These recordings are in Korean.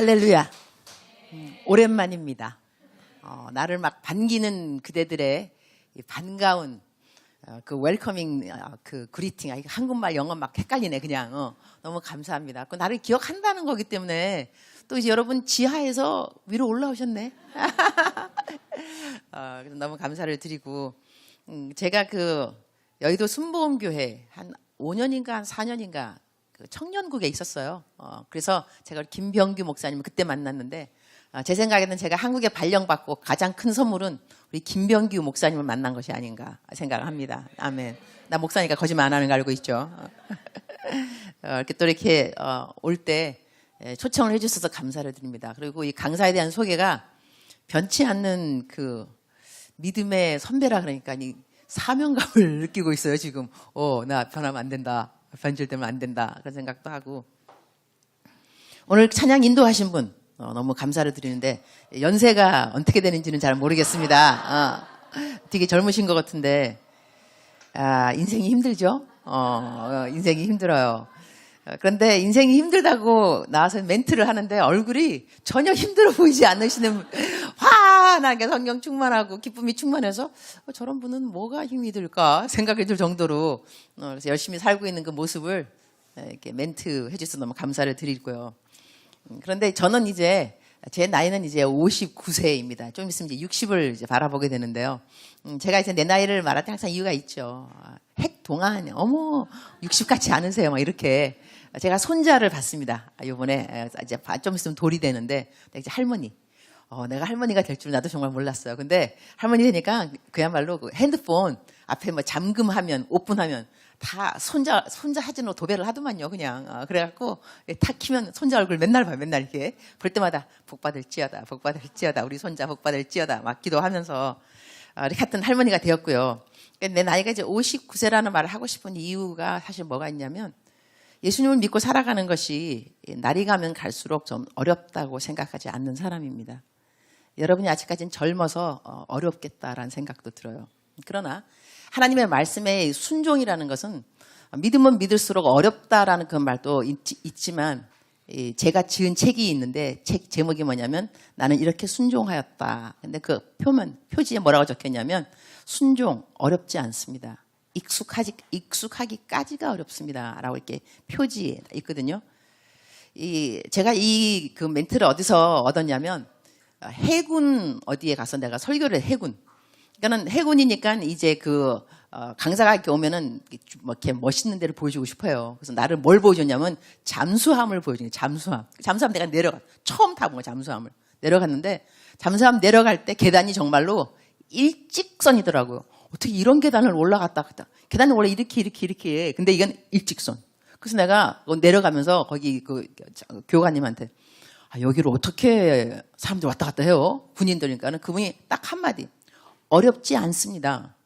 할렐루야. 오랜만입니다. 나를 막 반기는 그대들의 반가운 그 웰커밍 그 그리팅, 한국말 영어 막 헷갈리네 그냥. 너무 감사합니다. 그 나를 기억한다는 거기 때문에 또 이제 여러분 지하에서 위로 올라오셨네. 그래서 너무 감사를 드리고 제가 그 여의도 순복음교회 한 5년인가 한 4년인가 그 청년국에 있었어요. 그래서 제가 김병규 목사님을 그때 만났는데 제 생각에는 제가 한국에 발령받고 가장 큰 선물은 우리 김병규 목사님을 만난 것이 아닌가 생각을 합니다. 아멘. 나 목사니까 거짓말 안 하는 거 알고 있죠. 이렇게 또 이렇게 올 때 초청을 해주셔서 감사를 드립니다. 그리고 이 강사에 대한 소개가 변치 않는 그 믿음의 선배라 그러니까 이 사명감을 느끼고 있어요 지금. 나 변하면 안 된다. 변질되면 안 된다. 그런 생각도 하고. 오늘 찬양 인도하신 분 너무 감사를 드리는데 연세가 어떻게 되는지는 잘 모르겠습니다. 되게 젊으신 것 같은데 인생이 힘들죠? 인생이 힘들어요. 그런데 인생이 힘들다고 나와서 멘트를 하는데 얼굴이 전혀 힘들어 보이지 않으시는 환하게 성령 충만하고 기쁨이 충만해서 저런 분은 뭐가 힘이 들까 생각이 들 정도로 그래서 열심히 살고 있는 그 모습을 이렇게 멘트 해주셔서 너무 감사를 드리고요. 그런데 저는 이제 제 나이는 이제 59세입니다. 좀 있으면 이제 60을 이제 바라보게 되는데요. 제가 이제 내 나이를 말할 때 항상 이유가 있죠. 핵동안 어머 60 같지 않으세요? 막 이렇게 제가 손자를 봤습니다. 이번에 이제 좀 있으면 돌이 되는데 이제 할머니. 내가 할머니가 될 줄 나도 정말 몰랐어요. 근데 할머니 되니까 그야말로 그 핸드폰 앞에 뭐 잠금하면 오픈하면 다 손자 사진으로 도배를 하더만요, 그냥. 그래갖고 탁 키면 손자 얼굴 맨날 봐요, 맨날 이렇게. 볼 때마다 복받을지어다, 복받을지어다, 우리 손자 복받을지어다 막 기도하면서 이렇게 하여튼 할머니가 되었고요. 내 나이가 이제 59세라는 말을 하고 싶은 이유가 사실 뭐가 있냐면 예수님을 믿고 살아가는 것이 날이 가면 갈수록 좀 어렵다고 생각하지 않는 사람입니다. 여러분이 아직까지는 젊어서 어렵겠다라는 생각도 들어요. 그러나 하나님의 말씀에 순종이라는 것은 믿으면 믿을수록 어렵다라는 그 말도 있지만 제가 지은 책이 있는데 책 제목이 뭐냐면 나는 이렇게 순종하였다. 근데 그 표지에 뭐라고 적혔냐면 순종 어렵지 않습니다. 익숙하기까지가 어렵습니다. 라고 이렇게 표지에 있거든요. 제가 이 그 멘트를 어디서 얻었냐면 해군 어디에 가서 내가 설교를 해군. 그러니까는 해군이니까 이제 그 강사가 이렇게 오면은 뭐 이렇게 멋있는 데를 보여주고 싶어요. 그래서 나를 뭘 보여줬냐면 잠수함을 보여주는 거예요. 잠수함 내가 처음 타본 거예요. 잠수함을 내려갔는데 잠수함 내려갈 때 계단이 정말로 일직선이더라고요. 어떻게 이런 계단을 올라갔다 갔다. 계단은 원래 이렇게. 근데 이건 일직선. 그래서 내가 내려가면서 거기 그 교관님한테 여기를 어떻게 사람들 왔다 갔다 해요? 군인들이니까는 그분이 딱 한마디. 어렵지 않습니다.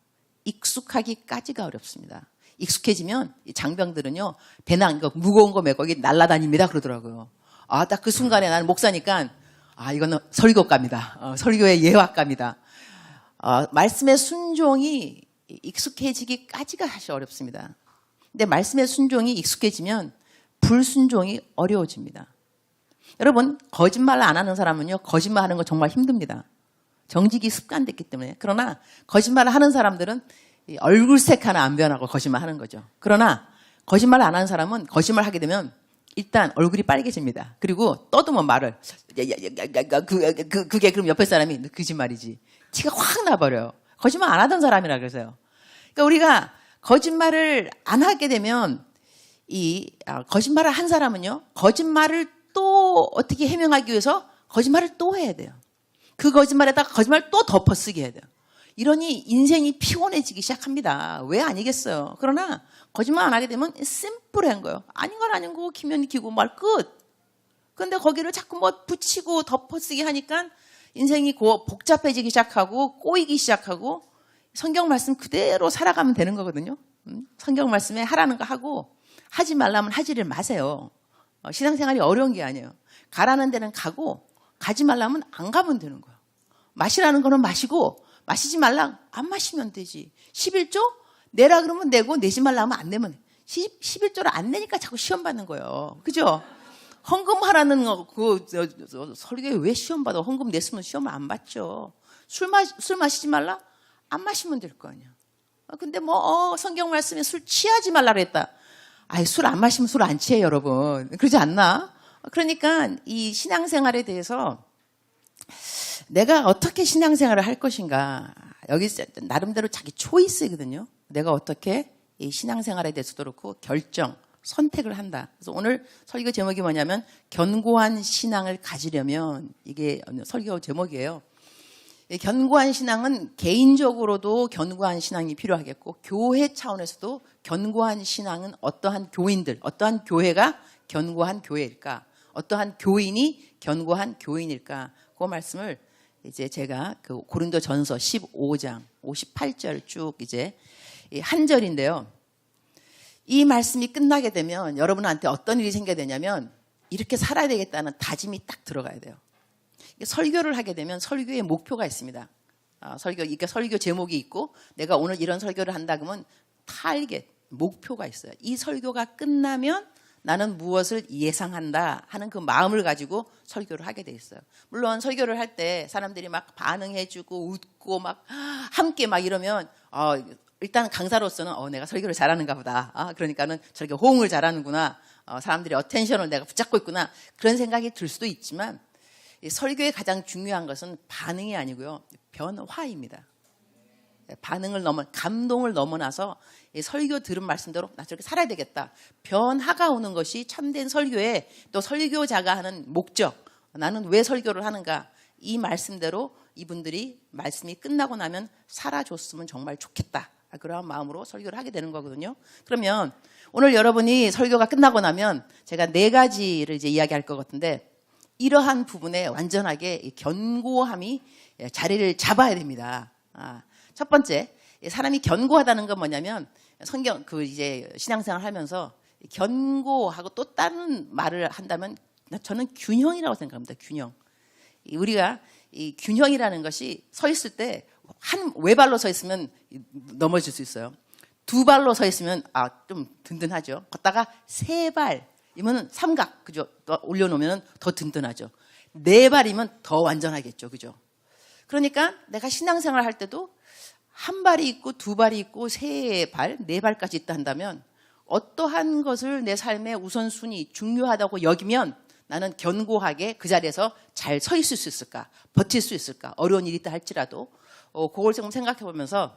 익숙하기까지가 어렵습니다. 익숙해지면 이 장병들은요, 배낭, 무거운 거 메고 거기 날아다닙니다. 그러더라고요. 딱 그 순간에 나는 목사니까, 이거는 설교갑니다. 설교의 예화갑니다. 말씀의 순종이 익숙해지기까지가 사실 어렵습니다. 근데 말씀의 순종이 익숙해지면 불순종이 어려워집니다. 여러분, 거짓말 안 하는 사람은요, 거짓말 하는 거 정말 힘듭니다. 정직이 습관됐기 때문에. 그러나 거짓말을 하는 사람들은 얼굴색 하나 안 변하고 거짓말 하는 거죠. 그러나 거짓말 안 하는 사람은 거짓말 하게 되면 일단 얼굴이 빨개집니다. 그리고 떠드면 말을 그게 그럼 옆에 사람이 너 거짓말이지. 티가 확 나버려요. 거짓말 안 하던 사람이라 그래서요. 그러니까 우리가 거짓말을 안 하게 되면 거짓말을 한 사람은요. 거짓말을 또 어떻게 해명하기 위해서 거짓말을 또 해야 돼요. 그 거짓말에다가 거짓말 또 덮어쓰기 해야 돼요. 이러니 인생이 피곤해지기 시작합니다. 왜 아니겠어요? 그러나 거짓말 안 하게 되면 심플한 거예요. 아닌 건 아닌 거고 기면 기고 말 끝. 근데 거기를 자꾸 뭐 붙이고 덮어쓰기 하니까 인생이 복잡해지기 시작하고 꼬이기 시작하고 성경 말씀 그대로 살아가면 되는 거거든요. 성경 말씀에 하라는 거 하고 하지 말라면 하지를 마세요. 신앙생활이 어려운 게 아니에요. 가라는 데는 가고 가지 말라면 안 가면 되는 거예요. 마시라는 거는 마시고 마시지 말라 안 마시면 되지. 11조 내라 그러면 내고 내지 말라 하면 안 내면 돼. 11조를 안 내니까 자꾸 시험 받는 거예요. 그죠? 헌금하라는 거, 설교에 왜 시험 받아? 헌금 냈으면 시험 안 받죠. 술 마시지 말라? 안 마시면 될 거 아니야. 근데 성경 말씀에 술 취하지 말라 그랬다. 아이, 술 안 마시면 술 안 취해, 여러분. 그러지 않나? 그러니까 이 신앙생활에 대해서 내가 어떻게 신앙생활을 할 것인가. 여기 나름대로 자기 초이스거든요. 내가 어떻게 이 신앙생활에 대해서도 그렇고 선택을 한다. 그래서 오늘 설교 제목이 뭐냐면 견고한 신앙을 가지려면, 이게 설교 제목이에요. 견고한 신앙은 개인적으로도 견고한 신앙이 필요하겠고 교회 차원에서도 견고한 신앙은 어떠한 교인들, 어떠한 교회가 견고한 교회일까? 어떠한 교인이 견고한 교인일까? 그 말씀을 이제 제가 그 고린도전서 15장 58절 쭉 이제 한 절인데요. 이 말씀이 끝나게 되면 여러분한테 어떤 일이 생겨야 되냐면 이렇게 살아야 되겠다는 다짐이 딱 들어가야 돼요. 설교를 하게 되면 설교의 목표가 있습니다. 설교 제목이 있고 내가 오늘 이런 설교를 한다 그러면 타겟, 목표가 있어요. 이 설교가 끝나면 나는 무엇을 예상한다 하는 그 마음을 가지고 설교를 하게 돼 있어요. 물론 설교를 할 때 사람들이 막 반응해주고 웃고 막 함께 막 이러면 일단 강사로서는 내가 설교를 잘하는가 보다. 그러니까는 저렇게 호응을 잘하는구나. 사람들이 어텐션을 내가 붙잡고 있구나. 그런 생각이 들 수도 있지만 설교의 가장 중요한 것은 반응이 아니고요. 변화입니다. 감동을 넘어나서 설교 들은 말씀대로 나 저렇게 살아야 되겠다. 변화가 오는 것이 참된 설교의 또 설교자가 하는 목적. 나는 왜 설교를 하는가. 이 말씀대로 이분들이 말씀이 끝나고 나면 살아줬으면 정말 좋겠다. 그러한 마음으로 설교를 하게 되는 거거든요. 그러면 오늘 여러분이 설교가 끝나고 나면 제가 4가지를 이제 이야기할 것 같은데 이러한 부분에 완전하게 견고함이 자리를 잡아야 됩니다. 첫 번째, 사람이 견고하다는 건 뭐냐면 성경 이제 신앙생활 하면서 견고하고 또 다른 말을 한다면 저는 균형이라고 생각합니다. 균형. 우리가 이 균형이라는 것이 서 있을 때 한 외발로 서 있으면 넘어질 수 있어요. 2발로 서 있으면 좀 든든하죠. 걷다가 3발이면 삼각, 그죠? 또 올려놓으면 더 든든하죠. 4발이면 더 완전하겠죠, 그죠? 그러니까 내가 신앙생활 할 때도 1발이 있고 2발이 있고 3발, 4발까지 있다 한다면 어떠한 것을 내 삶의 우선순위 중요하다고 여기면 나는 견고하게 그 자리에서 잘 서 있을 수 있을까? 버틸 수 있을까? 어려운 일이 있다 할지라도 그걸 좀 생각해 보면서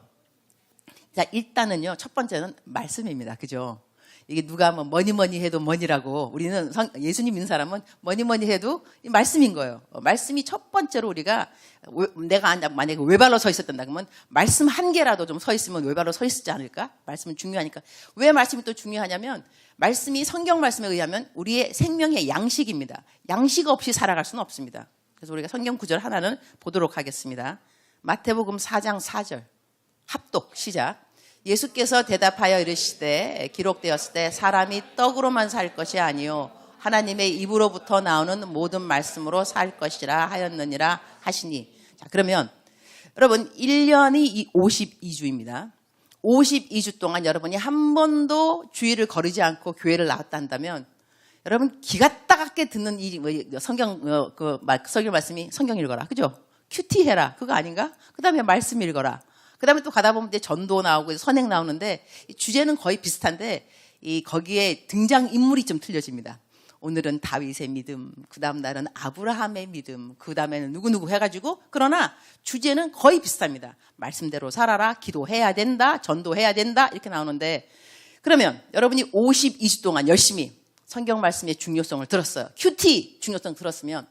자, 일단은요. 첫 번째는 말씀입니다. 그죠? 이게 누가 뭐니 해도 뭐니라고 우리는 예수님 믿는 사람은 뭐니 해도 말씀인 거예요. 말씀이 첫 번째로 우리가 내가 만약에 외발로 서 있었단다 그러면 말씀 한 개라도 좀 서 있으면 외발로 서 있지 않을까? 말씀은 중요하니까. 왜 말씀이 또 중요하냐면 말씀이 성경 말씀에 의하면 우리의 생명의 양식입니다. 양식 없이 살아갈 수는 없습니다. 그래서 우리가 성경 구절 하나는 보도록 하겠습니다. 마태복음 4장 4절 합독 시작. 예수께서 대답하여 이르시되 기록되었을 때 사람이 떡으로만 살 것이 아니요 하나님의 입으로부터 나오는 모든 말씀으로 살 것이라 하였느니라 하시니. 자, 그러면 여러분 1년이 52주입니다. 52주 동안 여러분이 한 번도 주일을 거르지 않고 교회를 나왔다 한다면 여러분 기가 따갑게 듣는 성경 말씀이 성경 읽어라. 그죠? 큐티 해라. 그거 아닌가? 그 다음에 말씀 읽어라. 그 다음에 또 가다 보면 이제 전도 나오고 선행 나오는데 주제는 거의 비슷한데 거기에 등장인물이 좀 틀려집니다. 오늘은 다윗의 믿음, 그 다음 날은 아브라함의 믿음, 그 다음에는 누구누구 해가지고 그러나 주제는 거의 비슷합니다. 말씀대로 살아라, 기도해야 된다, 전도해야 된다 이렇게 나오는데 그러면 여러분이 52주 동안 열심히 성경 말씀의 중요성을 들었어요. 큐티 중요성 들었으면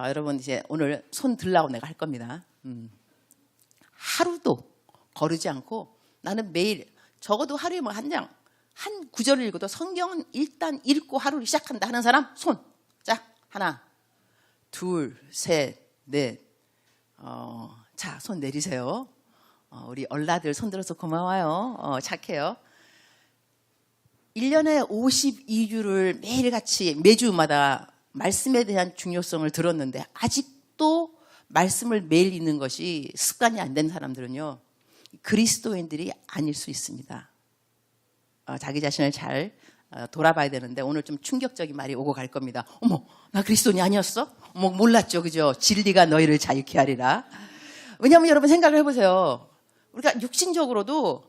여러분 이제 오늘 손 들라고 내가 할 겁니다. 하루도 거르지 않고 나는 매일 적어도 하루에 한 구절을 읽어도 성경은 일단 읽고 하루를 시작한다 하는 사람 손. 자, 하나, 둘, 셋, 넷. 자, 손 내리세요. 우리 얼라들 손 들어서 고마워요. 착해요. 1년에 52주를 매일같이 매주마다 말씀에 대한 중요성을 들었는데 아직도 말씀을 매일 읽는 것이 습관이 안 된 사람들은요. 그리스도인들이 아닐 수 있습니다. 자기 자신을 잘 돌아봐야 되는데 오늘 좀 충격적인 말이 오고 갈 겁니다. 어머, 나 그리스도인이 아니었어? 어머, 몰랐죠, 그죠? 진리가 너희를 자유케 하리라. 왜냐하면 여러분 생각을 해보세요. 우리가 육신적으로도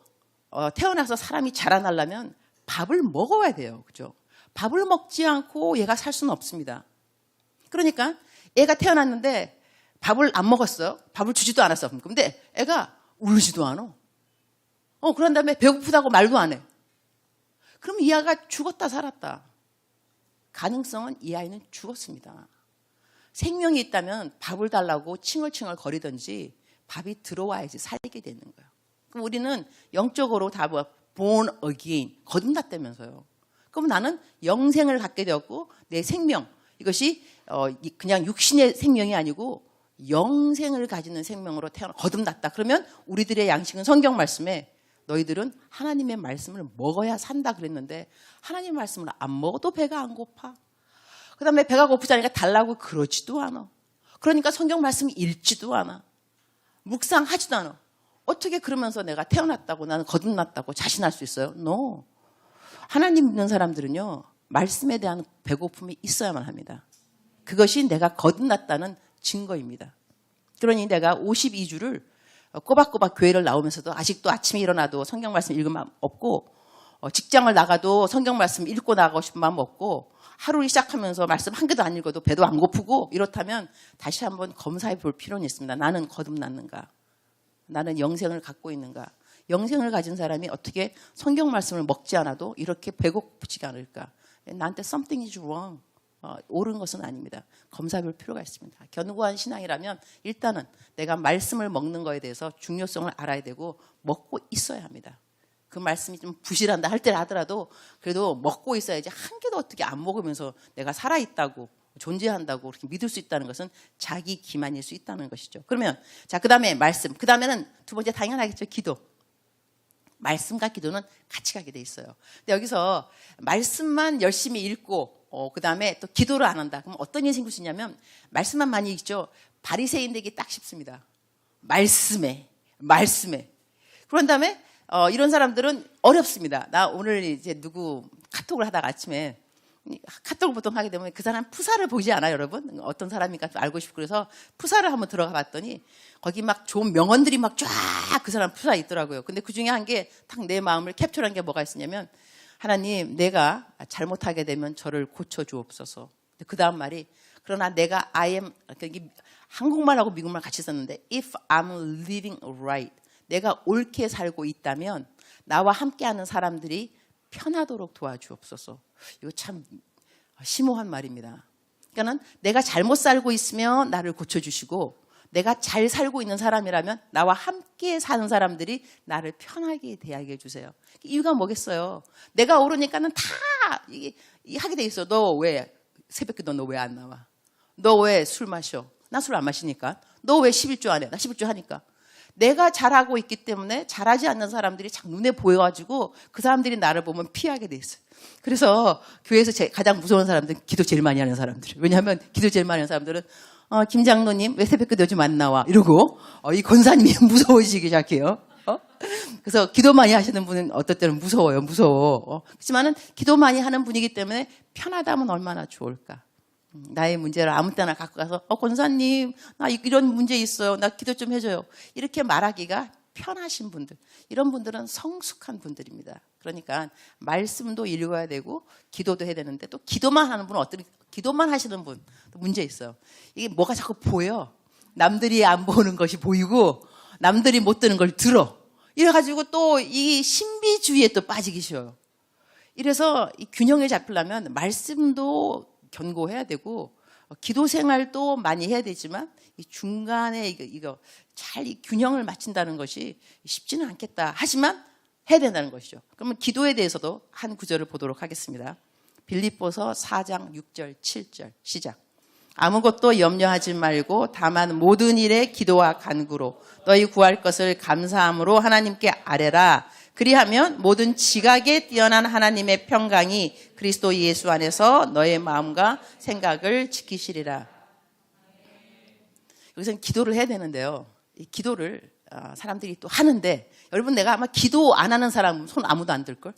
태어나서 사람이 자라나려면 밥을 먹어야 돼요, 그죠? 밥을 먹지 않고 얘가 살 수는 없습니다. 그러니까 애가 태어났는데 밥을 안 먹었어요. 밥을 주지도 않았어. 근데 애가 울지도 않아. 그런 다음에 배고프다고 말도 안 해. 그럼 이 아이가 죽었다 살았다. 가능성은 이 아이는 죽었습니다. 생명이 있다면 밥을 달라고 칭얼칭얼 거리든지 밥이 들어와야지 살게 되는 거예요. 그럼 우리는 영적으로 다 born again, 거듭났다면서요. 그럼 나는 영생을 갖게 되었고 내 생명, 이것이 그냥 육신의 생명이 아니고 영생을 가지는 생명으로 거듭났다. 그러면 우리들의 양식은 성경 말씀에 너희들은 하나님의 말씀을 먹어야 산다 그랬는데 하나님의 말씀을 안 먹어도 배가 안 고파. 그 다음에 배가 고프지 않으니까 달라고 그러지도 않아. 그러니까 성경 말씀 읽지도 않아. 묵상하지도 않아. 어떻게 그러면서 내가 태어났다고 나는 거듭났다고 자신할 수 있어요? No. 하나님 믿는 사람들은요. 말씀에 대한 배고픔이 있어야만 합니다. 그것이 내가 거듭났다는 증거입니다. 그러니 내가 52주를 꼬박꼬박 교회를 나오면서도 아직도 아침에 일어나도 성경 말씀 읽을 마음 없고 직장을 나가도 성경 말씀 읽고 나가고 싶은 마음 없고 하루를 시작하면서 말씀 한 개도 안 읽어도 배도 안 고프고 이렇다면 다시 한번 검사해 볼 필요는 있습니다. 나는 거듭났는가? 나는 영생을 갖고 있는가? 영생을 가진 사람이 어떻게 성경 말씀을 먹지 않아도 이렇게 배고프지가 않을까? 나한테 something is wrong. 옳은 것은 아닙니다. 검사해 볼 필요가 있습니다. 견고한 신앙이라면 일단은 내가 말씀을 먹는 거에 대해서 중요성을 알아야 되고 먹고 있어야 합니다. 그 말씀이 좀 부실한다 할 때 하더라도 그래도 먹고 있어야지 한 개도 어떻게 안 먹으면서 내가 살아있다고 존재한다고 그렇게 믿을 수 있다는 것은 자기 기만일 수 있다는 것이죠. 그러면 자, 그 다음에 말씀, 그 다음에는 두 번째 당연하겠죠. 기도. 말씀과 기도는 같이 가게 돼 있어요. 근데 여기서 말씀만 열심히 읽고 그 다음에 또 기도를 안 한다. 그럼 어떤 일이 생길 수 있냐면 말씀만 많이 읽죠. 바리새인 되기 딱 쉽습니다. 말씀에. 그런 다음에 이런 사람들은 어렵습니다. 나 오늘 이제 누구 카톡을 하다가 아침에 카톡을 보통 하게 되면 그 사람 푸사를 보지 않아요, 여러분? 어떤 사람인가 알고 싶고 그래서 푸사를 한번 들어가 봤더니 거기 막 좋은 명언들이 막 쫙 그 사람 푸사에 있더라고요. 근데 그 중에 한 게 딱 내 마음을 캡처한 게 뭐가 있었냐면 하나님, 내가 잘못하게 되면 저를 고쳐주옵소서. 그 다음 말이 그러나 내가 I am, 한국말하고 미국말 같이 썼는데 if I'm living right, 내가 옳게 살고 있다면 나와 함께하는 사람들이 편하도록 도와주옵소서. 이거 참 심오한 말입니다. 그러니까 내가 잘못 살고 있으면 나를 고쳐주시고 내가 잘 살고 있는 사람이라면 나와 함께 사는 사람들이 나를 편하게 대하게 해주세요. 이유가 뭐겠어요? 내가 오르니까는 다 하게 돼 있어. 너 왜 새벽기도 너 왜 안 나와? 너 왜 술 마셔? 나 술 안 마시니까. 너 왜 11조 안 해? 나 11조 하니까. 내가 잘하고 있기 때문에 잘하지 않는 사람들이 참 눈에 보여가지고 그 사람들이 나를 보면 피하게 돼 있어요. 그래서 교회에서 가장 무서운 사람들은 기도 제일 많이 하는 사람들. 왜냐하면 기도 제일 많이 하는 사람들은 김 장로님 왜 새벽기도 요즘 안 나와? 이러고 이 권사님이 무서워지기 시작해요. 그래서 기도 많이 하시는 분은 어떨 때는 무서워. 그렇지만은 기도 많이 하는 분이기 때문에 편하다면 얼마나 좋을까. 나의 문제를 아무 때나 갖고 가서 권사님 나 이런 문제 있어요. 나 기도 좀 해줘요. 이렇게 말하기가 편하신 분들, 이런 분들은 성숙한 분들입니다. 그러니까 말씀도 읽어야 되고 기도도 해야 되는데 또 기도만 하는 분은 기도만 하시는 분 문제 있어요. 이게 뭐가 자꾸 보여. 남들이 안 보는 것이 보이고 남들이 못 듣는 걸 들어. 이래가지고 또 이 신비주의에 또 빠지기 쉬워요. 이래서 이 균형을 잡으려면 말씀도 견고해야 되고 기도 생활도 많이 해야 되지만 이 중간에 이거 잘 이 균형을 맞춘다는 것이 쉽지는 않겠다. 하지만 해야 된다는 것이죠. 그러면 기도에 대해서도 한 구절을 보도록 하겠습니다. 빌립보서 4장 6절 7절 시작. 아무것도 염려하지 말고 다만 모든 일에 기도와 간구로 너희 구할 것을 감사함으로 하나님께 아뢰라. 그리하면 모든 지각에 뛰어난 하나님의 평강이 그리스도 예수 안에서 너의 마음과 생각을 지키시리라. 여기서는 기도를 해야 되는데요. 이 기도를 사람들이 또 하는데 여러분 내가 아마 기도 안 하는 사람 손 아무도 안 들걸?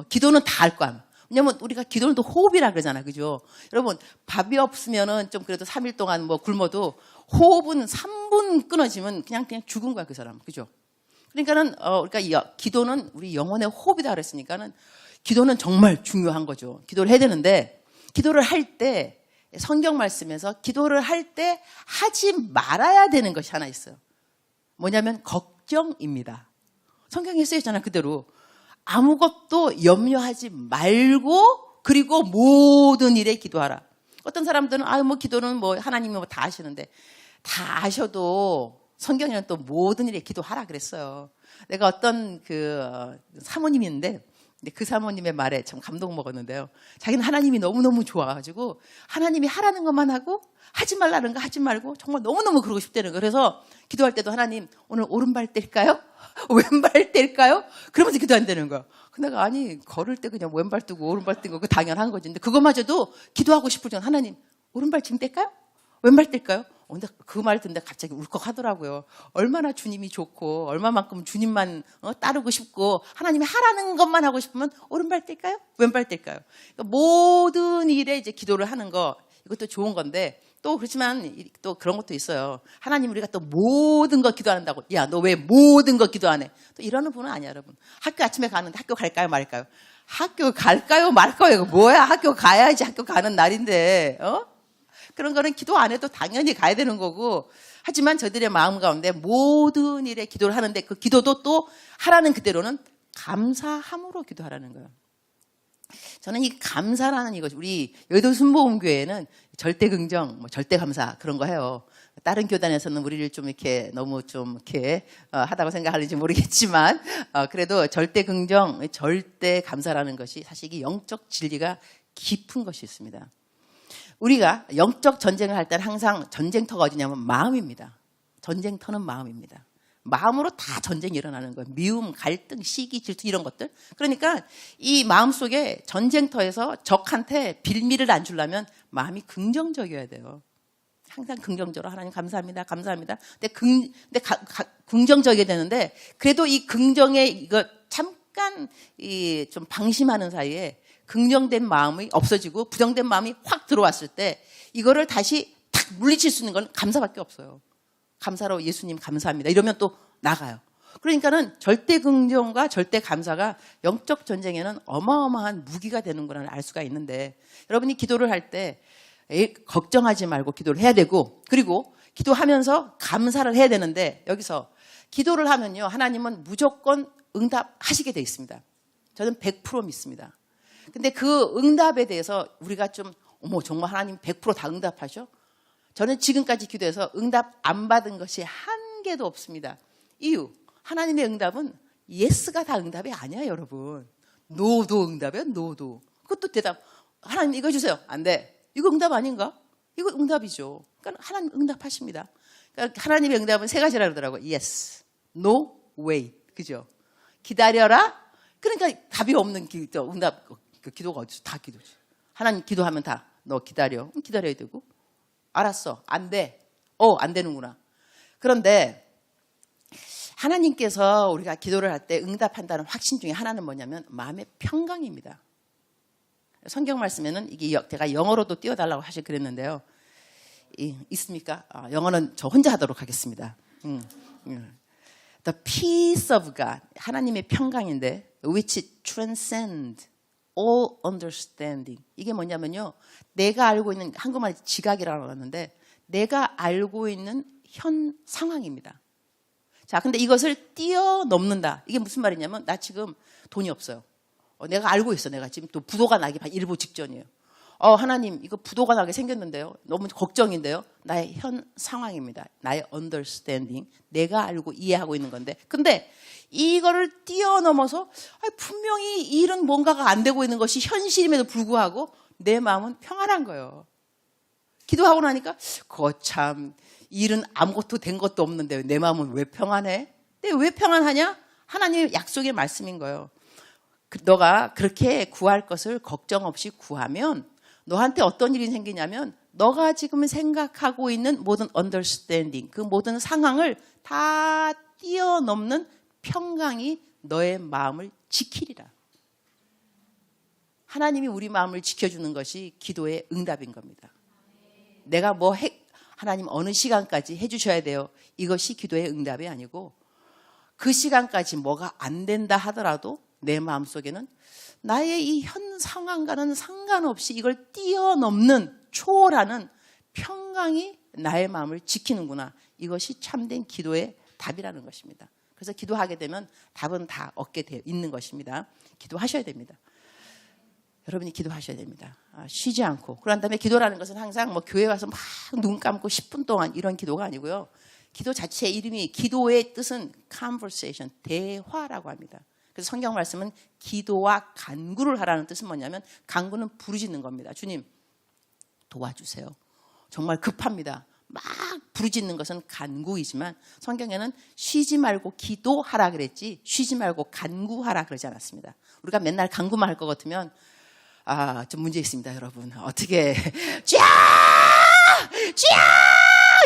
기도는 다 할 거야. 왜냐면 우리가 기도는 또 호흡이라 그러잖아. 그죠? 여러분, 밥이 없으면은 좀 그래도 3일 동안 뭐 굶어도 호흡은 3분 끊어지면 그냥 죽은 거야, 그 사람. 그죠? 그러니까는, 그러니까 기도는 우리 영혼의 호흡이다 그랬으니까는 기도는 정말 중요한 거죠. 기도를 해야 되는데, 기도를 할 때, 성경 말씀에서 기도를 할 때 하지 말아야 되는 것이 하나 있어요. 뭐냐면 걱정입니다. 성경에 쓰여있잖아, 그대로. 아무것도 염려하지 말고 그리고 모든 일에 기도하라. 어떤 사람들은 뭐 기도는 뭐 하나님이 뭐 다 아시는데, 다 아셔도 성경에는 또 모든 일에 기도하라 그랬어요. 내가 어떤 그 사모님이 있는데, 그 사모님의 말에 참 감동 먹었는데요. 자기는 하나님이 너무너무 좋아가지고 하나님이 하라는 것만 하고 하지 말라는 거 하지 말고 정말 너무너무 그러고 싶다는 거예요. 그래서 기도할 때도 하나님 오늘 오른발 뗄까요? 왼발 뗄까요? 그러면서 기도한다는 거예요. 근데 내가 아니 걸을 때 그냥 왼발 뜨고 오른발 뜬 거 그 당연한 거지. 근데 그것마저도 기도하고 싶을 정도 하나님 오른발 지금 뗄까요? 왼발 뗄까요? 근데 그 말 듣는데 갑자기 울컥하더라고요. 얼마나 주님이 좋고 얼마만큼 주님만 따르고 싶고 하나님이 하라는 것만 하고 싶으면 오른발 뗄까요? 왼발 뗄까요? 그러니까 모든 일에 이제 기도를 하는 거 이것도 좋은 건데 또 그렇지만 또 그런 것도 있어요. 하나님 우리가 또 모든 거 기도한다고 야 너 왜 모든 거 기도 안 해? 또 이러는 분은 아니야 여러분. 학교 아침에 가는데 학교 갈까요 말까요? 학교 갈까요 말까요? 이거 뭐야? 학교 가야지 학교 가는 날인데 그런 거는 기도 안 해도 당연히 가야 되는 거고 하지만 저희들의 마음 가운데 모든 일에 기도를 하는데 그 기도도 또 하라는 그대로는 감사함으로 기도하라는 거예요. 저는 이 감사라는 이것이 우리 여의도 순복음교회는 절대 긍정, 뭐 절대 감사 그런 거 해요. 다른 교단에서는 우리를 좀 이렇게 너무 좀 이렇게 하다고 생각하는지 모르겠지만 그래도 절대 긍정, 절대 감사라는 것이 사실 이 영적 진리가 깊은 것이 있습니다. 우리가 영적 전쟁을 할 때는 항상 전쟁터가 어디냐면 마음입니다. 전쟁터는 마음입니다. 마음으로 다 전쟁이 일어나는 거예요. 미움, 갈등, 시기, 질투 이런 것들. 그러니까 이 마음속에 전쟁터에서 적한테 빌미를 안 주려면 마음이 긍정적이어야 돼요. 항상 긍정적으로 하나님 감사합니다. 감사합니다. 근데 긍정적이어야 되는데 그래도 이 긍정에 이거 잠깐 좀 방심하는 사이에 긍정된 마음이 없어지고 부정된 마음이 확 들어왔을 때 이거를 다시 탁 물리칠 수 있는 건 감사밖에 없어요. 감사로 예수님 감사합니다. 이러면 또 나가요. 그러니까는 절대 긍정과 절대 감사가 영적 전쟁에는 어마어마한 무기가 되는 거를 알 수가 있는데 여러분이 기도를 할 때 걱정하지 말고 기도를 해야 되고 그리고 기도하면서 감사를 해야 되는데 여기서 기도를 하면요 하나님은 무조건 응답하시게 돼 있습니다. 저는 100% 믿습니다. 근데 그 응답에 대해서 우리가 좀 정말 하나님 100% 다 응답하셔? 저는 지금까지 기도해서 응답 안 받은 것이 한 개도 없습니다. 이유 하나님의 응답은 예스가 다 응답이 아니야 여러분. 노도 응답이야 노도. 그것도 대답 하나님 이거 주세요. 안 돼. 이거 응답 아닌가? 이거 응답이죠. 그러니까 하나님 응답하십니다. 그러니까 하나님의 응답은 세 가지라 그러더라고요. Yes, No, Wait. 그죠? 기다려라. 그러니까 답이 없는 응답 그 기도가 어디서 다 기도지. 하나님 기도하면 다 너 기다려. 기다려야 되고. 알았어. 안 돼. 안 되는구나. 그런데 하나님께서 우리가 기도를 할 때 응답한다는 확신 중에 하나는 뭐냐면 마음의 평강입니다. 성경 말씀에는 이게 제가 영어로도 띄워달라고 사실 그랬는데요. 있습니까? 영어는 저 혼자 하도록 하겠습니다. The peace of God. 하나님의 평강인데 which transcend all understanding. 이게 뭐냐면요. 내가 알고 있는 한국말에 지각이라고 하는데 내가 알고 있는 현 상황입니다. 자, 근데 이것을 뛰어넘는다. 이게 무슨 말이냐면 나 지금 돈이 없어요. 내가 알고 있어. 내가 지금 또 부도가 나기 일보 직전이에요. 하나님 이거 부도가 나게 생겼는데요. 너무 걱정인데요. 나의 현 상황입니다. 나의 understanding. 내가 알고 이해하고 있는 건데. 근데 이거를 뛰어넘어서 분명히 이 일은 뭔가가 안 되고 있는 것이 현실임에도 불구하고 내 마음은 평안한 거예요. 기도하고 나니까 거참 일은 아무것도 된 것도 없는데 내 마음은 왜 평안해? 근데 왜 평안하냐? 하나님의 약속의 말씀인 거예요. 너가 그렇게 구할 것을 걱정 없이 구하면 너한테 어떤 일이 생기냐면 너가 지금 생각하고 있는 모든 understanding, 그 모든 상황을 다 뛰어넘는 평강이 너의 마음을 지키리라. 하나님이 우리 마음을 지켜주는 것이 기도의 응답인 겁니다. 내가 하나님 어느 시간까지 해주셔야 돼요. 이것이 기도의 응답이 아니고 그 시간까지 뭐가 안 된다 하더라도 내 마음속에는 나의 이 현 상황과는 상관없이 이걸 뛰어넘는 초월하는 평강이 나의 마음을 지키는구나. 이것이 참된 기도의 답이라는 것입니다. 그래서 기도하게 되면 답은 다 얻게 되어 있는 것입니다. 기도하셔야 됩니다. 여러분이 기도하셔야 됩니다. 쉬지 않고. 그런 다음에 기도라는 것은 항상 뭐 교회 와서 막 눈 감고 10분 동안 이런 기도가 아니고요. 기도 자체의 이름이, 기도의 뜻은 conversation, 대화라고 합니다. 그래서 성경 말씀은 기도와 간구를 하라는 뜻은 뭐냐면, 간구는 부르짖는 겁니다. 주님 도와주세요. 정말 급합니다. 막 부르짖는 것은 간구이지만 성경에는 쉬지 말고 기도하라 그랬지 쉬지 말고 간구하라 그러지 않았습니다. 우리가 맨날 간구만 할 것 같으면 좀 문제 있습니다, 여러분. 어떻게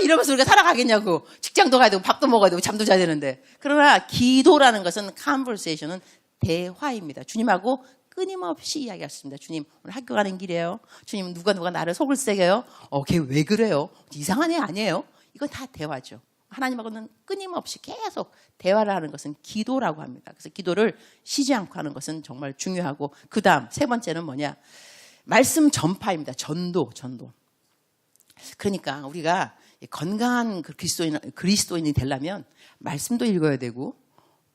이러면서 우리가 살아가겠냐고. 직장도 가야 되고 밥도 먹어야 되고 잠도 자야 되는데. 그러나 기도라는 것은 conversation은 대화입니다. 주님하고 끊임없이 이야기했습니다. 주님, 오늘 학교 가는 길이에요. 주님, 누가 나를 속을 새겨요? 걔 왜 그래요? 이상한 애 아니에요? 이건 다 대화죠. 하나님하고는 끊임없이 계속 대화를 하는 것은 기도라고 합니다. 그래서 기도를 쉬지 않고 하는 것은 정말 중요하고, 그 다음 세 번째는 뭐냐? 말씀 전파입니다. 전도. 그러니까 우리가 건강한 그리스도인이 되려면 말씀도 읽어야 되고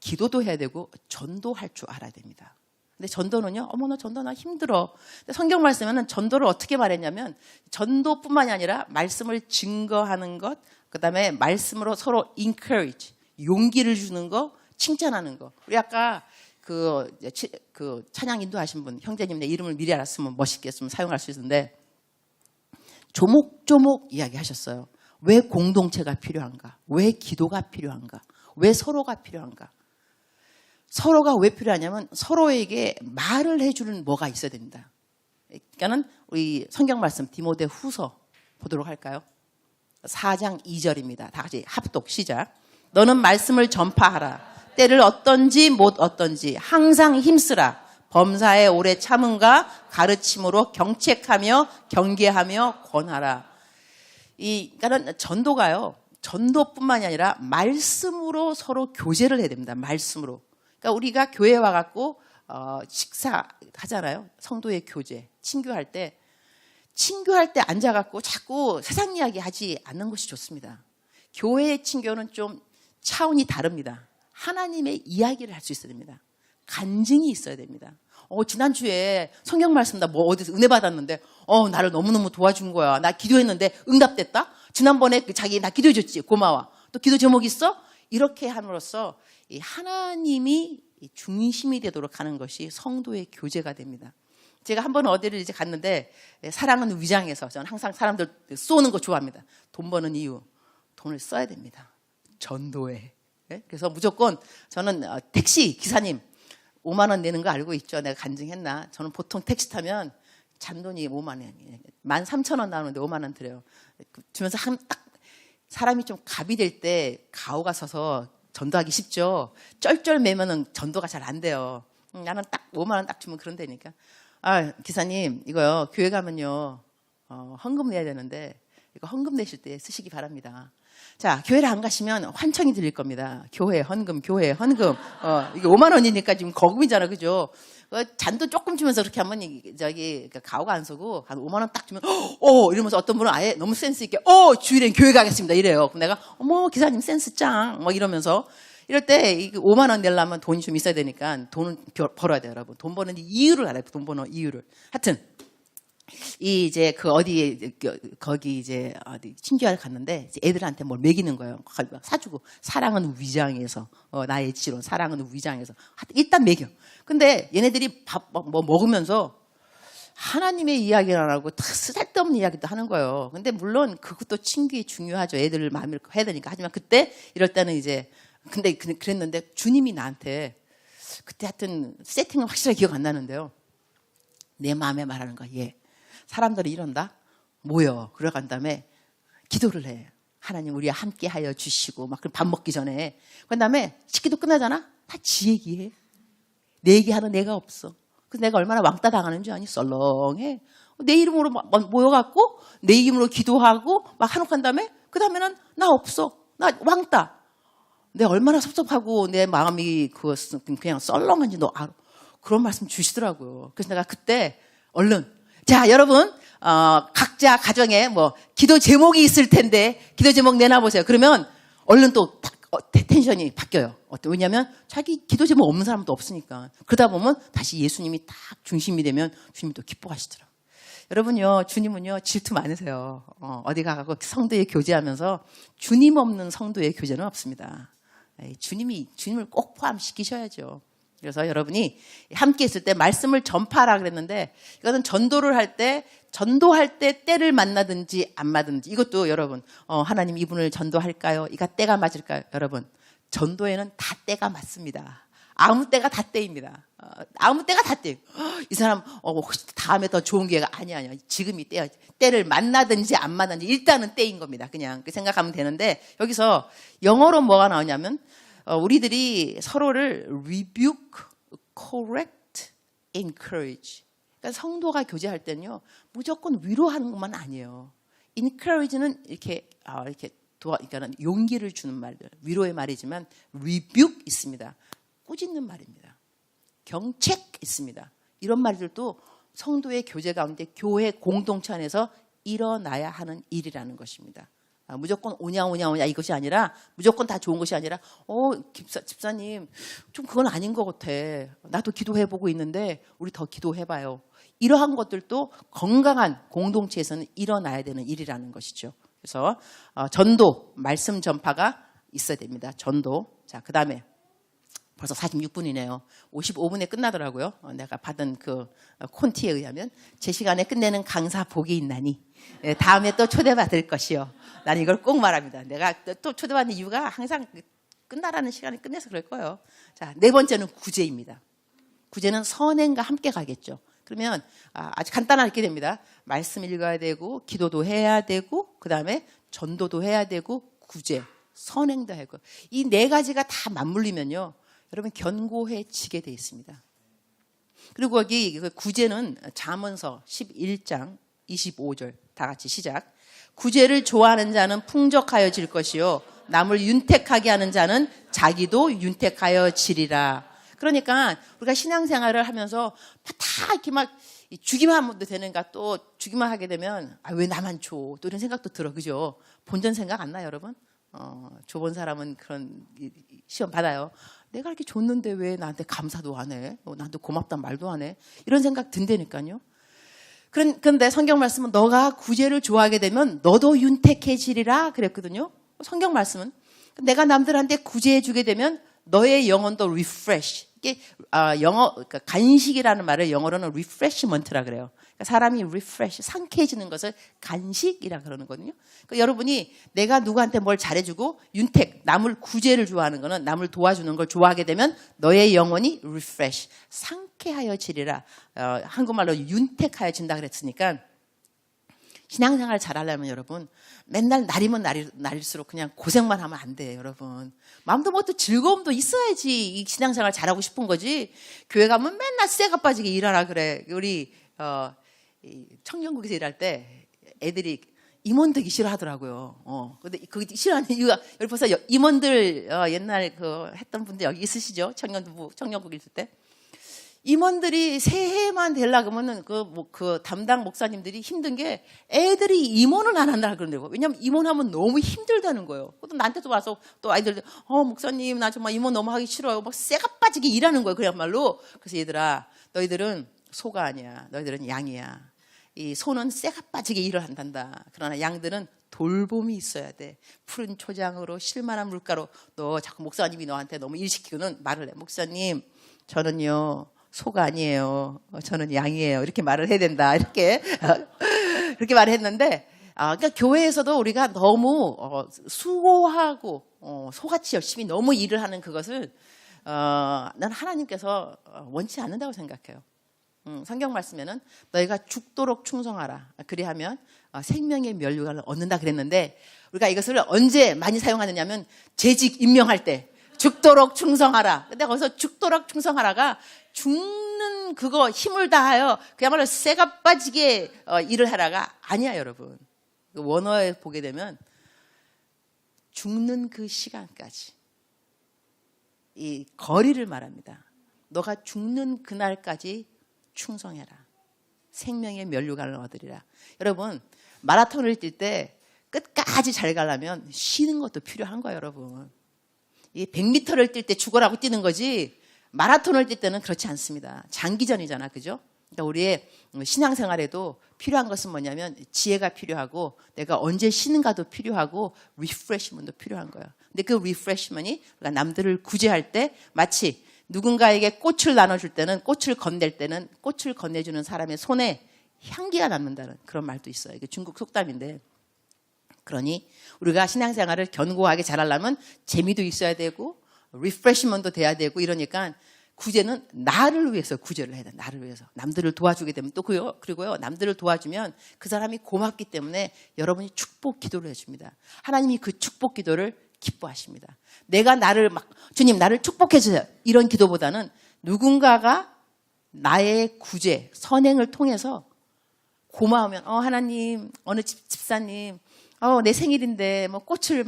기도도 해야 되고 전도할 줄 알아야 됩니다. 근데 전도는요, 나 전도 나 힘들어. 근데 성경 말씀에는 전도를 어떻게 말했냐면, 전도뿐만이 아니라 말씀을 증거하는 것, 그 다음에 말씀으로 서로 encourage, 용기를 주는 거, 칭찬하는 거. 우리 아까 그 찬양 인도하신 분, 형제님 내 이름을 미리 알았으면 멋있게 했으면 사용할 수 있는데, 조목조목 이야기하셨어요. 왜 공동체가 필요한가? 왜 기도가 필요한가? 왜 서로가 필요한가? 서로가 왜 필요하냐면 서로에게 말을 해주는 뭐가 있어야 됩니다. 그러니까는 우리 성경 말씀 디모데 후서 보도록 할까요? 4장 2절입니다. 다 같이 합독 시작. 너는 말씀을 전파하라. 때를 어떤지 못 어떤지 항상 힘쓰라. 범사에 오래 참음과 가르침으로 경책하며 경계하며 권하라. 그러니까는 전도가요, 전도뿐만이 아니라 말씀으로 서로 교제를 해야 됩니다. 말씀으로. 그러니까 우리가 교회 와갖고 식사하잖아요. 성도의 교제, 친교할 때 앉아갖고 자꾸 세상 이야기 하지 않는 것이 좋습니다. 교회의 친교는 좀 차원이 다릅니다. 하나님의 이야기를 할 수 있어야 됩니다. 간증이 있어야 됩니다. 지난주에 성경 말씀 나 뭐 어디서 은혜 받았는데 나를 너무너무 도와준 거야. 나 기도했는데 응답됐다. 지난번에 자기 나 기도해 줬지. 고마워. 또 기도 제목 있어? 이렇게 함으로써 이 하나님이 중심이 되도록 하는 것이 성도의 교제가 됩니다. 제가 한 번 어디를 이제 갔는데, 사랑은 위장에서, 저는 항상 사람들 쏘는 거 좋아합니다. 돈 버는 이유, 돈을 써야 됩니다. 전도에. 그래서 무조건 저는 택시 기사님 5만 원 내는 거 알고 있죠? 내가 간증했나? 저는 보통 택시 타면 잔돈이 5만 원, 13,000원 나오는데 5만 원 드려요. 주면서 딱 사람이 좀 갑이 될 때 가오가 서서 전도하기 쉽죠. 쩔쩔 매면은 전도가 잘 안 돼요. 나는 딱 5만 원 딱 주면 그런다니까. 기사님, 이거요, 교회 가면요, 헌금 내야 되는데, 이거 헌금 내실 때 쓰시기 바랍니다. 자, 교회를 안 가시면 환청이 들릴 겁니다. 교회 헌금. 이게 5만 원이니까 지금 거금이잖아, 그죠? 잔도 조금 주면서 그렇게 하면 가오가 안 서고 한 5만 원 딱 주면 이러면서 어떤 분은 아예 너무 센스 있게 주일엔 교회 가겠습니다 이래요. 그럼 내가 기사님 센스 짱 이러면서, 이럴 때 5만 원 내려면 돈이 좀 있어야 되니까 돈을 벌어야 돼요, 여러분. 돈 버는 이유를 알아요. 돈 버는 이유를. 하여튼 거기 이제 친교회를 갔는데 애들한테 뭘 먹이는 거예요. 사주고, 사랑은 위장에서, 나의 지론, 사랑은 위장에서. 일단 먹여. 근데 얘네들이 밥 먹으면서 하나님의 이야기를 안 하고 쓸데없는 이야기도 하는 거예요. 근데 물론 그것도 친교에 중요하죠. 애들 마음을 해야 되니까. 하지만 그때 이럴 때는 근데 그랬는데 주님이 나한테 그때 하여튼 세팅은 확실하게 기억 안 나는데요. 내 마음에 말하는 거야. 사람들이 이런다? 모여. 그러간 다음에 기도를 해. 하나님 우리와 함께 하여 주시고, 밥 먹기 전에. 그 다음에 식기도 끝나잖아? 다 지 얘기해. 내 얘기하는 애가 없어. 그래서 내가 얼마나 왕따 당하는 줄 아니? 썰렁해. 내 이름으로 모여갖고 내 이름으로 기도하고 막 한옥한 다음에 그 다음에는 나 없어. 나 왕따. 내가 얼마나 섭섭하고 내 마음이 그냥 썰렁한지 너 알아. 그런 말씀 주시더라고요. 그래서 내가 그때 얼른 자 여러분 각자 가정에 뭐 기도 제목이 있을 텐데 기도 제목 내놔보세요. 그러면 얼른 또 텐션이 바뀌어요. 왜냐하면 자기 기도 제목 없는 사람도 없으니까. 그러다 보면 다시 예수님이 딱 중심이 되면 주님이 또 기뻐하시더라고요. 여러분요, 주님은요, 질투 많으세요. 어디 가고 성도에 교제하면서 주님 없는 성도의 교제는 없습니다. 주님을 꼭 포함시키셔야죠. 그래서 여러분이 함께 있을 때 말씀을 전파하라 그랬는데 이거는 전도할 때 때를 만나든지 안 만나든지 이것도 여러분 하나님 이분을 전도할까요? 이가 때가 맞을까요? 여러분 전도에는 다 때가 맞습니다. 아무 때가 다 때입니다. 아무 때가 다 때. 이 사람 혹시 다음에 더 좋은 기회가 아니야. 지금이 때야. 때를 만나든지 안 만나든지 일단은 때인 겁니다. 그냥 그 생각하면 되는데 여기서 영어로 뭐가 나오냐면 우리들이 서로를 rebuke, correct, encourage. 그러니까 성도가 교제할 때는요 무조건 위로하는 것만 아니에요. encourage는 이렇게 그러니까 용기를 주는 말들, 위로의 말이지만 rebuke 있습니다. 꾸짖는 말입니다. 경책 있습니다. 이런 말들도 성도의 교제 가운데 교회 공동체 안에서 일어나야 하는 일이라는 것입니다. 무조건 오냐 이것이 아니라 무조건 다 좋은 것이 아니라 집사님 좀 그건 아닌 것 같아. 나도 기도해보고 있는데 우리 더 기도해봐요. 이러한 것들도 건강한 공동체에서는 일어나야 되는 일이라는 것이죠. 그래서 전도, 말씀 전파가 있어야 됩니다. 전도. 자, 그 다음에 벌써 46분이네요. 55분에 끝나더라고요. 내가 받은 그 콘티에 의하면 제 시간에 끝내는 강사 복이 있나니 다음에 또 초대받을 것이요. 나는 이걸 꼭 말합니다. 내가 또 초대받는 이유가 항상 끝나라는 시간에 끝내서 그럴 거예요. 자, 네 번째는 구제입니다. 구제는 선행과 함께 가겠죠. 그러면 아주 간단하게 됩니다. 말씀 읽어야 되고 기도도 해야 되고 그 다음에 전도도 해야 되고 구제, 선행도 하고 이 네 가지가 다 맞물리면요. 여러분 견고해지게 돼 있습니다. 그리고 여기 구제는 잠언서 11장 25절 다 같이 시작. 구제를 좋아하는 자는 풍족하여질 것이요 남을 윤택하게 하는 자는 자기도 윤택하여지리라. 그러니까 우리가 신앙생활을 하면서 다 이렇게 막 주기만 하면 되는가 또 주기만 하게 되면 왜 나만 줘? 또 이런 생각도 들어. 그죠? 본전 생각 안 나요, 여러분? 줘본 사람은 그런 시험 받아요. 내가 이렇게 줬는데 왜 나한테 감사도 안 해? 나한테 고맙단 말도 안 해? 이런 생각 든다니까요. 그런데 성경 말씀은 너가 구제를 좋아하게 되면 너도 윤택해지리라 그랬거든요. 성경 말씀은 내가 남들한테 구제해 주게 되면 너의 영혼도 refresh. 이게 그러니까 간식이라는 말을 영어로는 refreshment라 그래요. 그러니까 사람이 refresh, 상쾌해지는 것을 간식이라 그러는 거거든요. 그러니까 여러분이 내가 누구한테 뭘 잘해주고 윤택, 남을 구제를 좋아하는 거는 남을 도와주는 걸 좋아하게 되면 너의 영혼이 refresh, 상쾌하여지리라. 한국말로 윤택하여진다 그랬으니까 신앙생활 잘하려면 여러분 맨날 날이면 날일수록 그냥 고생만 하면 안 돼요, 여러분. 마음도 뭐또 즐거움도 있어야지 이 신앙생활 잘하고 싶은 거지. 교회 가면 맨날 쇠가 빠지게 일하라 그래. 우리 청년국에서 일할 때 애들이 임원 되기 싫어하더라고요. 근데 그 싫어하는 이유가 여기 벌써 임원들 옛날 했던 분들 여기 있으시죠? 청년국에 있을 때. 임원들이 새해만 되려고 하면은 그 담당 목사님들이 힘든 게 애들이 임원을 안 한다 그러더라고요. 왜냐면 임원하면 너무 힘들다는 거예요. 또 나한테도 와서 또 아이들 목사님 나 정말 임원 너무 하기 싫어요. 막 쇠가 빠지게 일하는 거예요. 그야말로. 그래서 얘들아 너희들은 소가 아니야. 너희들은 양이야. 이 소는 쇠가 빠지게 일을 한단다. 그러나 양들은 돌봄이 있어야 돼. 푸른 초장으로 실만한 물가로 너 자꾸 목사님이 너한테 너무 일 시키고는 말을 해. 목사님 저는요. 소가 아니에요. 저는 양이에요. 이렇게 말을 해야 된다. 그렇게 말을 했는데, 그러니까 교회에서도 우리가 너무 수고하고 소같이 열심히 너무 일을 하는 그것을 난 하나님께서 원치 않는다고 생각해요. 성경 말씀에는 너희가 죽도록 충성하라. 그리하면 생명의 면류관을 얻는다 그랬는데 우리가 이것을 언제 많이 사용하느냐면 재직 임명할 때. 죽도록 충성하라. 근데 거기서 죽도록 충성하라가 죽는 온 그거 힘을 다하여 그야말로 쇠가 빠지게 일을 하라가 아니야, 여러분. 원어에 보게 되면 죽는 그 시간까지 이 거리를 말합니다. 너가 죽는 그날까지 충성해라. 생명의 면류관을 얻으리라. 여러분, 마라톤을 뛸 때 끝까지 잘 가려면 쉬는 것도 필요한 거예요, 여러분. 이 100m를 뛸 때 죽어라고 뛰는 거지 마라톤을 뛸 때는 그렇지 않습니다. 장기전이잖아, 그죠? 그러니까 우리의 신앙생활에도 필요한 것은 뭐냐면 지혜가 필요하고 내가 언제 쉬는가도 필요하고 리프레시먼트도 필요한 거예요. 근데 그 리프레시먼트이 남들을 구제할 때 마치 누군가에게 꽃을 나눠줄 때는 꽃을 건넬 때는 꽃을 건네주는 사람의 손에 향기가 남는다는 그런 말도 있어요. 이게 중국 속담인데 그러니 우리가 신앙생활을 견고하게 잘하려면 재미도 있어야 되고 리프레시먼트도 돼야 되고 이러니까 구제는 나를 위해서 구제를 해야 돼. 나를 위해서. 남들을 도와주게 되면 또 그리고요. 남들을 도와주면 그 사람이 고맙기 때문에 여러분이 축복 기도를 해줍니다. 하나님이 그 축복 기도를 기뻐하십니다. 내가 나를 주님 나를 축복해 주세요. 이런 기도보다는 누군가가 나의 구제, 선행을 통해서 고마우면 하나님, 어느 집사님 내 생일인데 꽃을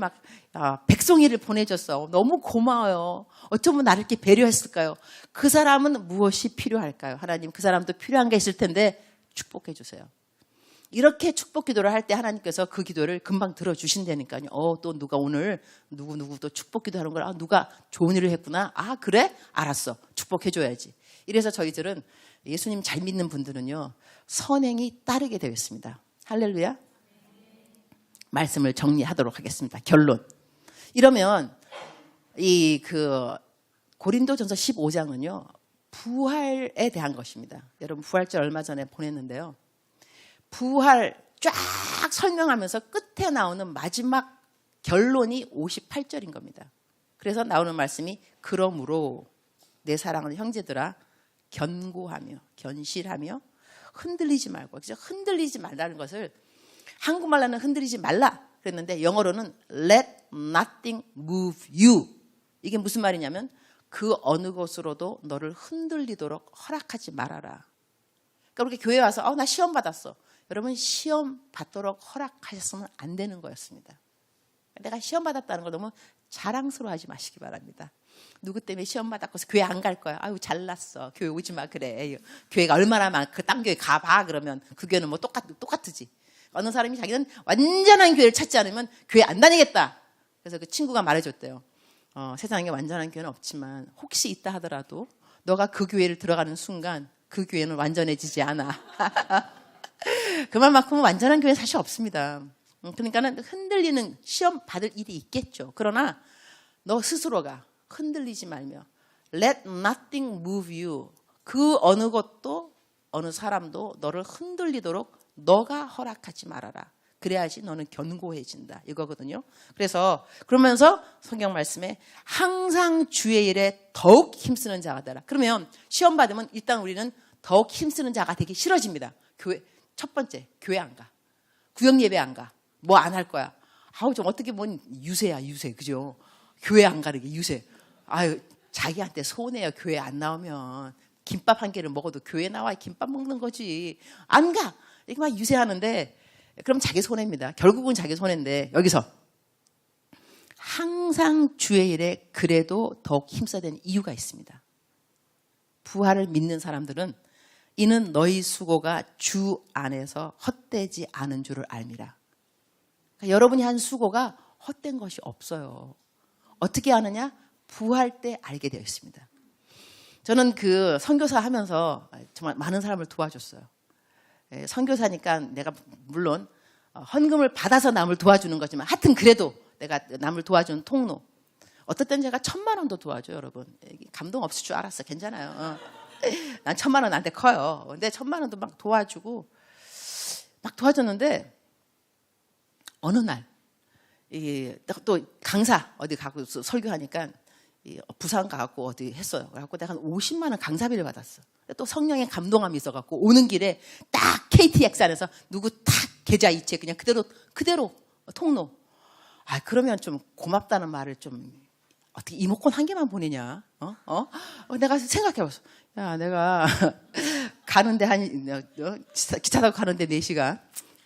백송이를 보내줬어. 너무 고마워요. 어쩌면 나를 이렇게 배려했을까요? 그 사람은 무엇이 필요할까요? 하나님, 그 사람도 필요한 게 있을 텐데 축복해 주세요. 이렇게 축복 기도를 할 때 하나님께서 그 기도를 금방 들어주신다니까요. 또 누가 오늘 누구 또 축복 기도하는 걸 누가 좋은 일을 했구나. 그래? 알았어. 축복해 줘야지. 이래서 저희들은 예수님 잘 믿는 분들은요. 선행이 따르게 되어 있습니다. 할렐루야. 말씀을 정리하도록 하겠습니다. 결론. 이러면 고린도전서 15장은요. 부활에 대한 것입니다. 여러분 부활절 얼마 전에 보냈는데요. 부활 쫙 설명하면서 끝에 나오는 마지막 결론이 58절인 겁니다. 그래서 나오는 말씀이 그러므로 내 사랑하는 형제들아 견고하며 견실하며 흔들리지 말고 흔들리지 말라는 것을 한국말로는 흔들리지 말라 그랬는데 영어로는 let nothing move you. 이게 무슨 말이냐면 그 어느 것으로도 너를 흔들리도록 허락하지 말아라. 그러니까 우리 교회에 와서 나 시험 받았어. 여러분 시험 받도록 허락하셨으면 안 되는 거였습니다. 내가 시험 받았다는 걸 너무 자랑스러워하지 마시기 바랍니다. 누구 때문에 시험 받았고서 교회 안 갈 거야. 잘났어. 교회 오지 마 그래. 교회가 얼마나 많아. 그 딴 교회 가봐 그러면 그 교회는 뭐 똑같으지. 어느 사람이 자기는 완전한 교회를 찾지 않으면 교회 안 다니겠다. 그래서 그 친구가 말해줬대요. 세상에 완전한 교회는 없지만 혹시 있다 하더라도 너가 그 교회를 들어가는 순간 그 교회는 완전해지지 않아. 그 말만큼은 완전한 교회는 사실 없습니다. 그러니까는 흔들리는 시험 받을 일이 있겠죠. 그러나 너 스스로가 흔들리지 말며 let nothing move you. 그 어느 것도 어느 사람도 너를 흔들리도록 너가 허락하지 말아라. 그래야지 너는 견고해진다. 이거거든요. 그래서 그러면서 성경 말씀에 항상 주의 일에 더욱 힘쓰는 자가 되라. 그러면 시험 받으면 일단 우리는 더욱 힘쓰는 자가 되기 싫어집니다. 첫 번째 교회 안 가. 구역 예배 안 가. 뭐 안 할 거야. 좀 어떻게 보면 유세야 유세. 그죠? 교회 안 가는 게 유세. 자기한테 손해요. 교회 안 나오면. 김밥 한 개를 먹어도 교회 나와 김밥 먹는 거지. 안 가. 이렇게 막 유세하는데 그럼 자기 손해입니다. 결국은 자기 손해인데 여기서 항상 주의 일에 그래도 더욱 힘써야 되는 이유가 있습니다. 부활을 믿는 사람들은 이는 너희 수고가 주 안에서 헛되지 않은 줄을 알미라. 그러니까 여러분이 한 수고가 헛된 것이 없어요. 어떻게 아느냐? 부활 때 알게 되어 있습니다. 저는 그 선교사 하면서 정말 많은 사람을 도와줬어요. 선교사니까 내가 물론 헌금을 받아서 남을 도와주는 거지만 하여튼 그래도 내가 남을 도와주는 통로. 어떨 땐 제가 1,000만 원도 도와줘요, 여러분. 감동 없을 줄 알았어. 괜찮아요. 난 1,000만 원 나한테 커요. 근데 1,000만 원도 막 도와주고 막 도와줬는데 어느 날 또 강사 어디 가고 설교하니까 부산 가고 어디 했어요. 그래갖고 내가 한 50만 원 강사비를 받았어. 또 성령의 감동함이 있어갖고 오는 길에 딱 KTX 안에서 누구 딱 계좌 이체 그냥 그대로 통로. 그러면 좀 고맙다는 말을 좀 어떻게 이모콘 한 개만 보내냐? 내가 생각해봤어. 야, 내가 가는데 기차 타고 가는데 4시간,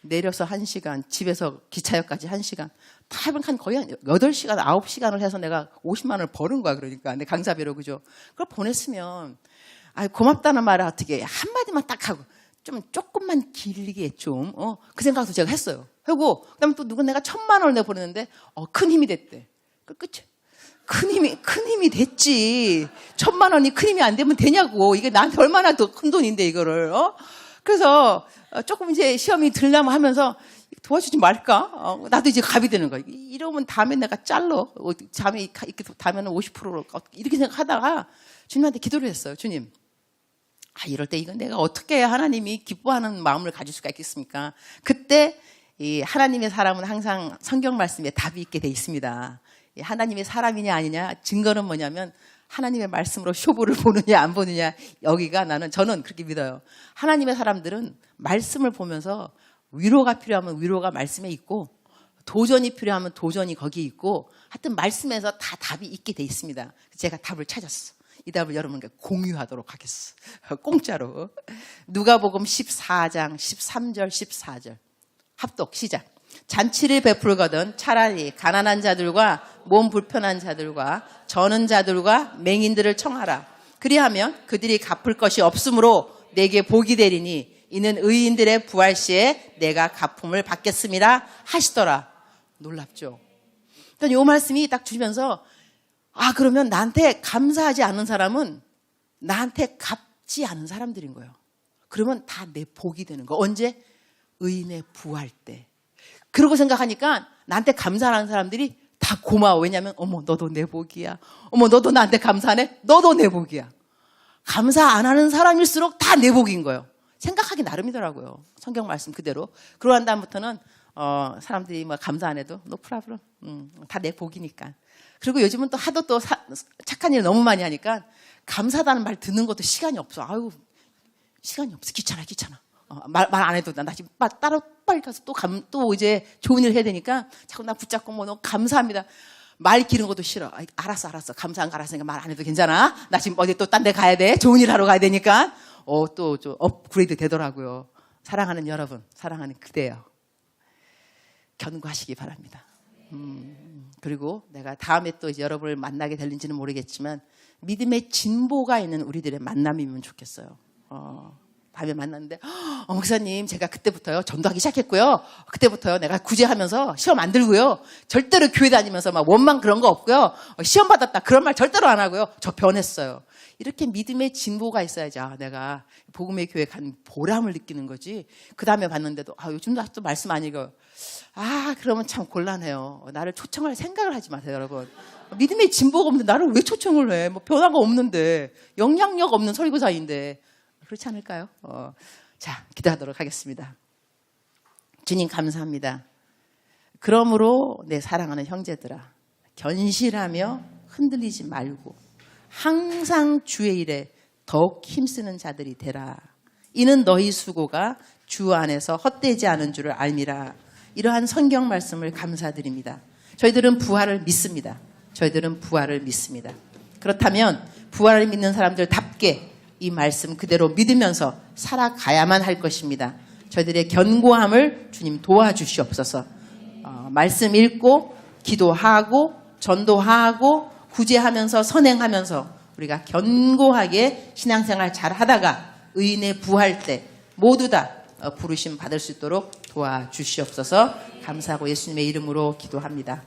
내려서 1시간, 집에서 기차역까지 1시간, 다 하면 거의 한 8시간, 9시간을 해서 내가 50만 원을 버는 거야. 그러니까 내 강사비로, 그죠? 그걸 보냈으면, 고맙다는 말을 어떻게 한마디만 딱 하고, 조금만 길게 좀, 그 생각도 제가 했어요. 하고, 그 다음에 또 누가 내가 1,000만 원을 내보냈는데, 큰 힘이 됐대. 끝이. 큰 힘이 됐지. 1,000만 원이 큰 힘이 안 되면 되냐고. 이게 나한테 얼마나 더 큰 돈인데, 이거를, 그래서, 조금 이제 시험이 들려면 하면서, 도와주지 말까? 나도 이제 갑이 되는 거야. 이러면 다음에 내가 잘러. 다음에 다음에는 50%로. 이렇게 생각하다가, 주님한테 기도를 했어요. 주님. 이럴 때 이건 내가 어떻게 해야 하나님이 기뻐하는 마음을 가질 수가 있겠습니까? 그때 이 하나님의 사람은 항상 성경 말씀에 답이 있게 돼 있습니다. 하나님의 사람이냐 아니냐 증거는 뭐냐면 하나님의 말씀으로 쇼부를 보느냐 안 보느냐 여기가 저는 그렇게 믿어요. 하나님의 사람들은 말씀을 보면서 위로가 필요하면 위로가 말씀에 있고 도전이 필요하면 도전이 거기 있고 하여튼 말씀에서 다 답이 있게 돼 있습니다. 제가 답을 찾았어. 이 답을 여러분과 공유하도록 하겠어. 공짜로. 누가복음 14장 13절 14절 합독 시작. 잔치를 베풀거든 차라리 가난한 자들과 몸 불편한 자들과 저는 자들과 맹인들을 청하라. 그리하면 그들이 갚을 것이 없으므로 내게 복이 되리니 이는 의인들의 부활 시에 내가 갚음을 받겠음이라 하시더라. 놀랍죠? 그러니까 이 말씀이 딱 주면서 그러면 나한테 감사하지 않는 사람은 나한테 갚지 않은 사람들인 거예요. 그러면 다 내 복이 되는 거. 언제? 의인의 부활 때. 그러고 생각하니까 나한테 감사하는 사람들이 다 고마워. 왜냐하면 어머 너도 내 복이야. 어머 너도 나한테 감사하네. 너도 내 복이야. 감사 안 하는 사람일수록 다 내 복인 거예요. 생각하기 나름이더라고요. 성경 말씀 그대로. 그러한 다음부터는 사람들이 감사 안 해도 no problem. 다 내 복이니까. 그리고 요즘은 또 하도 또 착한 일 너무 많이 하니까 감사하다는 말 듣는 것도 시간이 없어. 시간이 없어. 귀찮아. 말 안 해도 나 지금 따로 빨리 가서 또 이제 좋은 일 해야 되니까 자꾸 나 붙잡고 너무 감사합니다. 말 기른 것도 싫어. 알았어. 감사한 거 알았으니까 말 안 해도 괜찮아. 나 지금 어디 또 딴 데 가야 돼. 좋은 일 하러 가야 되니까. 또 좀 업그레이드 되더라고요. 사랑하는 여러분, 사랑하는 그대여. 견고하시기 바랍니다. 그리고 내가 다음에 또 이제 여러분을 만나게 될는지는 모르겠지만 믿음의 진보가 있는 우리들의 만남이면 좋겠어요. 다음에 만났는데 목사님 제가 그때부터요 전도하기 시작했고요. 그때부터요 내가 구제하면서 시험 안 들고요. 절대로 교회 다니면서 원망 그런 거 없고요. 시험 받았다 그런 말 절대로 안 하고요. 저 변했어요. 이렇게 믿음의 진보가 있어야지 내가 복음의 교회 간 보람을 느끼는 거지. 그 다음에 봤는데도 요즘도 아직도 말씀 안 읽어요. 그러면 참 곤란해요. 나를 초청할 생각을 하지 마세요, 여러분. 믿음의 진보가 없는데 나를 왜 초청을 해? 변화가 없는데 영향력 없는 설교사인데 그렇지 않을까요? 자, 기도하도록 하겠습니다. 주님 감사합니다. 그러므로 내 사랑하는 형제들아 견실하며 흔들리지 말고 항상 주의 일에 더욱 힘쓰는 자들이 되라. 이는 너희 수고가 주 안에서 헛되지 않은 줄을 알미라. 이러한 성경 말씀을 감사드립니다. 저희들은 부활을 믿습니다. 그렇다면 부활을 믿는 사람들답게 이 말씀 그대로 믿으면서 살아가야만 할 것입니다. 저희들의 견고함을 주님 도와주시옵소서. 말씀 읽고 기도하고 전도하고 구제하면서 선행하면서 우리가 견고하게 신앙생활 잘 하다가 의인의 부활 때 모두 다 부르심 받을 수 있도록 도와주시옵소서. 감사하고 예수님의 이름으로 기도합니다.